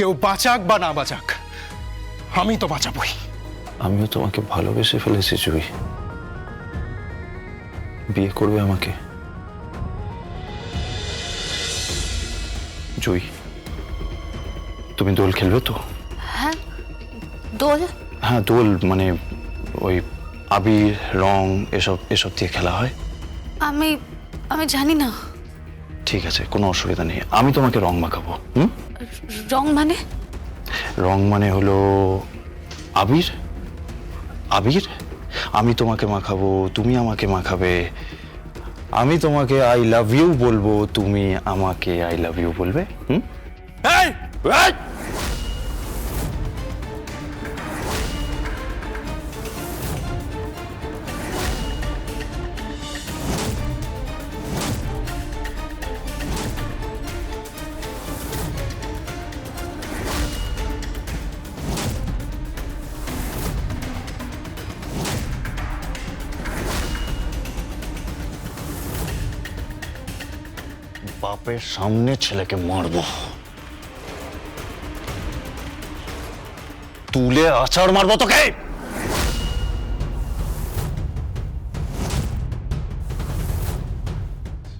কেউ বাঁচাক বা না বাঁচাক, আমি তো বাঁচাবই। আমিও তোমাকে ভালোবেসে ফেলেছি জুই। বিয়ে করবে আমাকে? জুই, তুমি দোল খেলবে তো? হ্যাঁ, দোল? হ্যাঁ দোল, মানে ওই আবির রং এসব এসব দিয়ে খেলা হয়। আমি আমি জানি না। ঠিক আছে, কোনো অসুবিধা নেই, আমি তোমাকে রং মাখাবো। হুম? রং মানে? রং মানে হলো আবির। আবির আমি তোমাকে মাখাবো, তুমি আমাকে মাখাবে। আমি তোমাকে আই লাভ ইউ বলবো, তুমি আমাকে আই লাভ ইউ বলবে। হুম? এই! এই! বাপের সামনে ছেলেকে মারবো, তুলে আছাড় মারবো তোকে।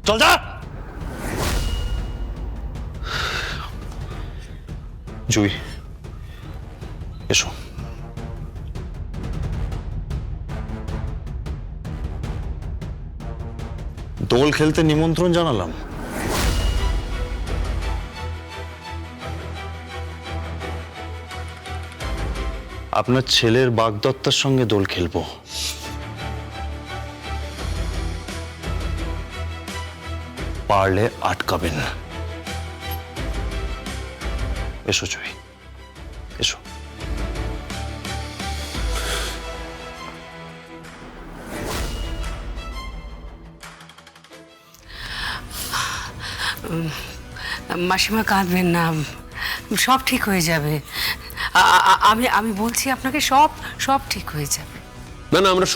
চল যা। জুই এসো। দোল খেলতে নিমন্ত্রণ জানালাম। আপনার ছেলের বাগদত্তার সঙ্গে দোল খেলবো। পারলে আটকাবেন। এসো জুই, এসো। মাসিমা কাঁদবেন না, সব ঠিক হয়ে যাবে। আমি আমি বলছি আপনাকে, সব সব ঠিক হয়ে যাবে। না না, আমরা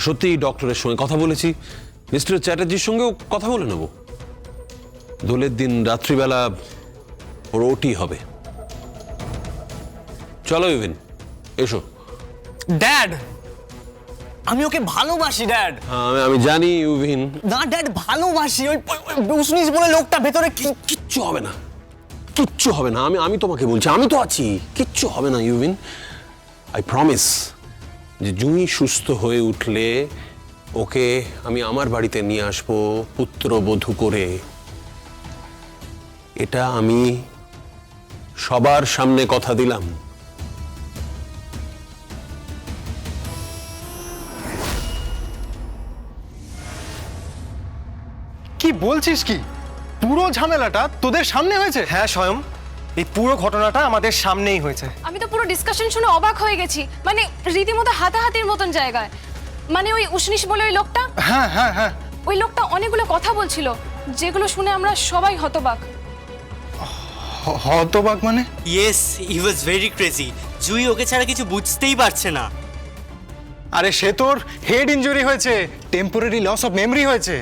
সত্যি ডক্টরের সঙ্গে কথা বলেছি, মিস্টার চ্যাটার্জির সঙ্গেও কথা বলে নেব। দোলের দিন রাত্রিবেলা ওর ওটি হবে। চলো ইভিন, এসো। ড্যাড, আমি ওকে ভালোবাসি ড্যাড। আমি জানি ইউভিন। না ড্যাড, ভালোবাসি। ওই উসনিস বলে লোকটা ভেতরে কিচ্ছু হবে না, কিচ্ছু হবে না। আমি তোমাকে বলছি, আমি তো আছি, কিচ্ছু হবে না ইউভিন। আই প্রমিস যে জুই সুস্থ হয়ে উঠলে ওকে আমি আমার বাড়িতে নিয়ে আসবো পুত্রবধূ করে। এটা আমি সবার সামনে কথা দিলাম। কি বলছিস কি? পুরো ঝামেলাটা তোদের সামনে হয়েছে? হ্যাঁ স্বয়ং, এই পুরো ঘটনাটা আমাদের সামনেই হয়েছে। আমি তো পুরো ডিসকাশন শুনে অবাক হয়ে গেছি, মানে রীতিমতো হাতাহাতির মতন জায়গায়। মানে ওই উষ্ণিস বলে ওই লোকটা, হ্যাঁ হ্যাঁ হ্যাঁ, ওই লোকটা অনেকগুলো কথা বলছিল, যেগুলো শুনে আমরা সবাই হতবাক। হতবাক মানে? Yes, he was very crazy. Jui ওকে ছাড়া কিছু বুঝতেই পারছে না। আরে সে তোর হেড ইনজুরি হয়েছে, টেম্পোরারি লস অফ মেমরি হয়েছে।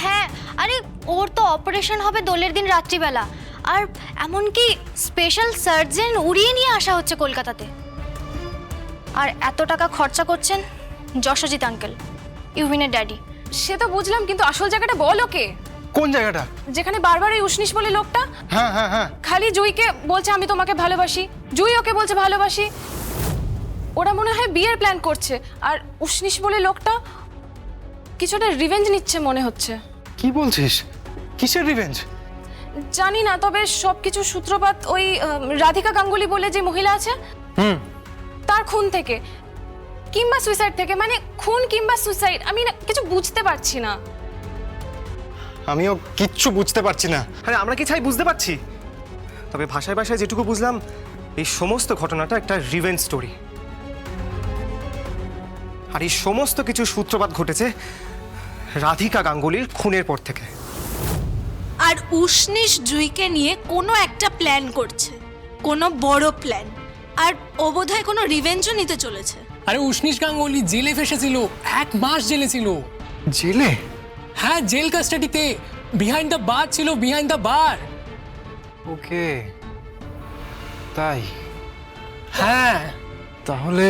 হ্যাঁ, আরে ওর তো অপারেশন হবে দোলের দিন রাত্রিবেলা, আর এমনকি স্পেশাল সার্জন উড়িয়ে নিয়ে আসা হচ্ছে কলকাতাতে। আর এত টাকা খরচা করছেন যশোজিৎ আঙ্কেল, ইউভিনের ড্যাডি। সে তো বুঝলাম, কিন্তু আসল জায়গাটা বল ওকে। কোন জায়গাটা? যেখানে বারবার এই উষ্ণিস বলে লোকটা হ্যাঁ হ্যাঁ হ্যাঁ, খালি জুইকে বলছে আমি তোমাকে ভালোবাসি, জুই ওকে বলছে ভালোবাসি। ওরা মনে হয় বিয়ের প্ল্যান করছে, আর উষ্ণিস বলে লোকটা কিছুটা রিভেঞ্জ নিচ্ছে মনে হচ্ছে। কি বলছিস? কিসের রিভেঞ্জ? জানি না, তবে সবকিছু সূত্রপাত ওই রাধিকা গাঙ্গুলি বলে যে মহিলা আছে, তার খুন থেকে কিংবা সুইসাইড থেকে। মানে খুন কিংবা সুইসাইড, আমি না কিছু বুঝতে পারছি না। আমিও কিচ্ছু বুঝতে পারছি না। আরে আমরা কি চাই বুঝতে পারছি, তবে ভাষায় ভাষায় যেটুকু বুঝলাম, এই সমস্ত ঘটনাটা একটা রিভেঞ্জ স্টোরি। আর এই সমস্ত কিছু সূত্রপাত ঘটেছে রাধিকা গাঙ্গুলির খুনের পর থেকে। আর উষ্ণিস জুইকে নিয়ে কোনো একটা প্ল্যান করছে, কোনো বড় প্ল্যান। আর ও বোধহয় কোনো রিভেঞ্জও নিতে চলেছে। আরে উষ্ণিস গাঙ্গুলি জেলে ফেসেছিল, 1 মাস জেলে ছিল। জেলে? হ্যাঁ, জেল কাস্টাডিতে, বিহাইন্ড দ্য বার ছিল, বিহাইন্ড দ্য বার। ওকে, তাই? হ্যাঁ, তাহলে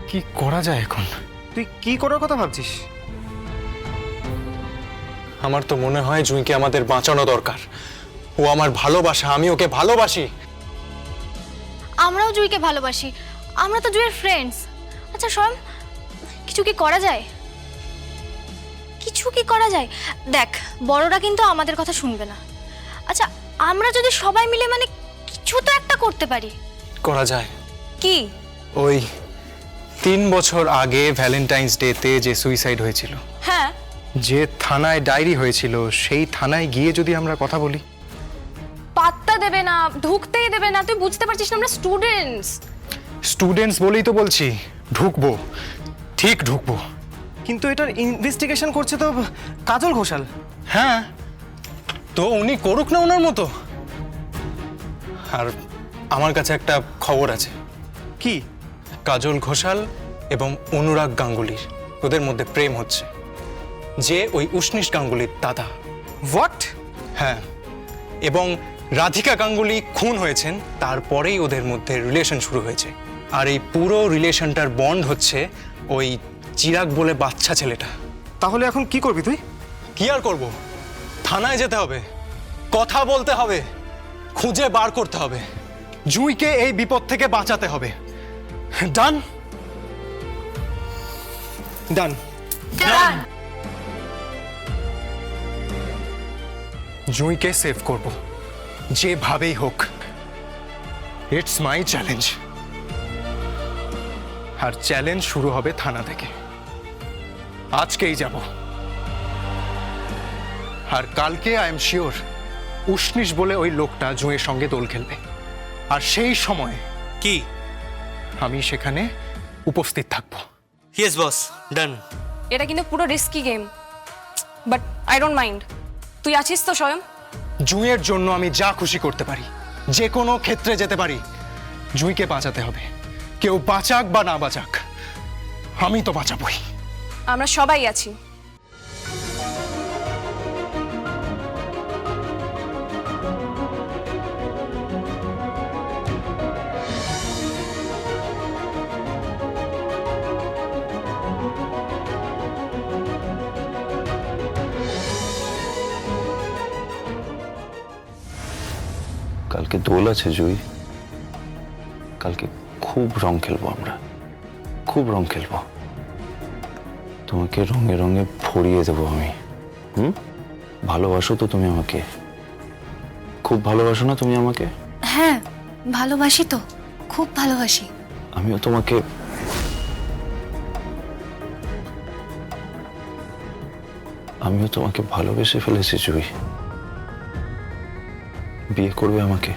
কি করা যায় এখন? তুই কি করার কথা ভাবছিস? আমার তো মনে হয় জুঁইকে আমাদের বাঁচানো দরকার। ও আমার ভালোবাসা, আমি ওকে ভালোবাসি। আমরাও জুইকে ভালোবাসি, আমরা তো জুইয়ের ফ্রেন্ডস। আচ্ছা শোন, কিছু কি করা যায়? কিছু কি করা যায়? দেখ, বড়রা কিন্তু আমাদের কথা শুনবে না। আচ্ছা, আমরা যদি সবাই মিলে মানে কিছু তো একটা করতে পারি। করা যায়। কি? ওই 3 বছর আগে ভ্যালেন্টাইন্স ডেতে যে সুইসাইড হয়েছিল, হ্যাঁ, যে থানায় ডায়েরি হয়েছিল, সেই থানায় গিয়ে যদি আমরা কথা বলি। পাত্তা দেবে না, ঢুকতেই দেবে না। তুই বুঝতে পারছিস না আমরা স্টুডেন্টস। স্টুডেন্টস বলেই তো বলছি, ঢুকবো, ঠিক ঢুকবো। কিন্তু এটার ইনভেস্টিগেশন করছে তো কাজল ঘোষাল। হ্যাঁ, তো উনি করুক না ওনার মতো। আর আমার কাছে একটা খবর আছে। কি? কাজল ঘোষাল এবং অনুরাগ গাঙ্গুলির ওদের মধ্যে প্রেম হচ্ছে, যে ওই উষ্ণিস গাঙ্গুলির দাদা। হোয়াট? হ্যাঁ, এবং রাধিকা গাঙ্গুলি খুন হয়েছেন, তারপরেই ওদের মধ্যে রিলেশন শুরু হয়েছে। আর এই পুরো রিলেশনটার বন্ড হচ্ছে ওই চিরাগ বলে বাচ্চা ছেলেটা। তাহলে এখন কি করবি তুই? কি আর করব? থানায় যেতে হবে, কথা বলতে হবে, খুঁজে বার করতে হবে। জুঁইকে এই বিপদ থেকে বাঁচাতে হবে। ডান? ডান। জুঁইকে সেভ করব, যেভাবেই হোক। It's my challenge. আর চ্যালেঞ্জ শুরু হবে থানা থেকে। আজকেই যাব, আর কালকে আই এম শিওর উষ্ণিস বলে ওই লোকটা জুঁয়ের সঙ্গে দোল খেলবে। আর সেই সময় কি? আমি সেখানে উপস্থিত থাকবো। ইয়েস বস, ডান। এটা কিন্তু পুরো risky game, but I don't mind. তুই আছিস তো স্বয়ং? জুঁইয়ের জন্য আমি যা খুশি করতে পারি, যে কোনো ক্ষেত্রে যেতে পারি। জুঁইকে বাঁচাতে হবে, কেউ বাঁচাক বা না বাঁচাক, আমি তো বাঁচাবই। আমরা সবাই আছি। কালকে দোল আছে জুই, কালকে খুব রং খেলবো আমরা, খুব রং খেলবো। তোমাকে রঙে রঙে ভরিয়ে দেবো আমি। ভালোবাসো তো তুমি আমাকে? খুব ভালোবাসো না তুমি আমাকে? হ্যাঁ, ভালোবাসি তো, খুব ভালোবাসি। আমিও তোমাকে। আমিও তোমাকে ভালোবেসে ফেলেছি জুই। বিয়ে করবে আমাকে?